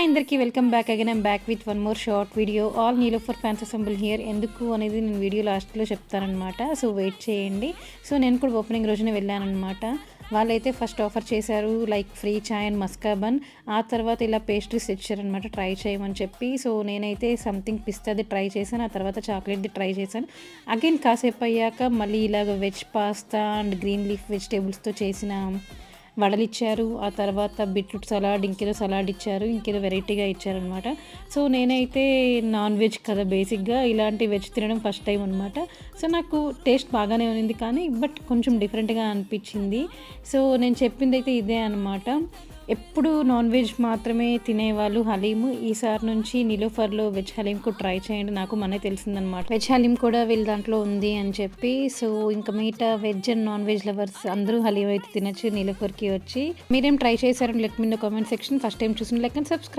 అందరికీ welcome back again. I'm back with one more short video. All Niloufer fans assemble here. ఎందుకు అనేది నేను video లాస్ట్లో చెప్తానమాట. సో వెయిట్ చేయండి. సో నేను కూడా ఓపెనింగ్ రోజునే వెళ్ళానమాట. వాళ్ళైతే ఫస్ట్ ఆఫర్ చేశారు like free chai and maska bun. ఆ తర్వాత ఇలా పేస్ట్రీస్ తెచ్చారనమాట ట్రై చేయమని చెప్పి. సో నేనైతే సంథింగ్ పిస్తాది ట్రై చేశాను, ఆ తర్వాత చాక్లెట్ది ట్రై చేశాను. అగైన్ కాసేపు అయ్యాక మళ్ళీ ఇలాగ veg pasta and green leaf వెజిటేబుల్స్తో చేసిన వడలు ఇచ్చారు. ఆ తర్వాత బీట్రూట్ సలాడ్, ఇంకేదో సలాడ్ ఇచ్చారు, ఇంకేదో వెరైటీగా ఇచ్చారనమాట. సో నేనైతే నాన్ వెజ్ కదా బేసిక్గా, ఇలాంటి వెజ్ తినడం ఫస్ట్ టైం అనమాట. సో నాకు టేస్ట్ బాగానే ఉంది కానీ బట్ కొంచెం డిఫరెంట్గా అనిపించింది. సో నేను చెప్పింది అయితే ఇదే అనమాట. ఎప్పుడు నాన్ వెజ్ మాత్రమే తినేవాళ్ళు హలీము, ఈసారి నుంచి నిలోఫర్లో వెజ్ హలీం కూడా ట్రై చేయండి. నాకు మొన్నే తెలిసిందనమాట వెజ్ హలీం కూడా వీళ్ళ దాంట్లో ఉంది అని చెప్పి. సో ఇంకా మిగతా veg and non veg lovers అందరూ హలీం అయితే తినచ్చు నిలోఫర్కి వచ్చి. మీరేం ట్రై చేశారని let me know comment section. First time చూసిన లైక్ అండ్ సబ్స్క్రైబ్.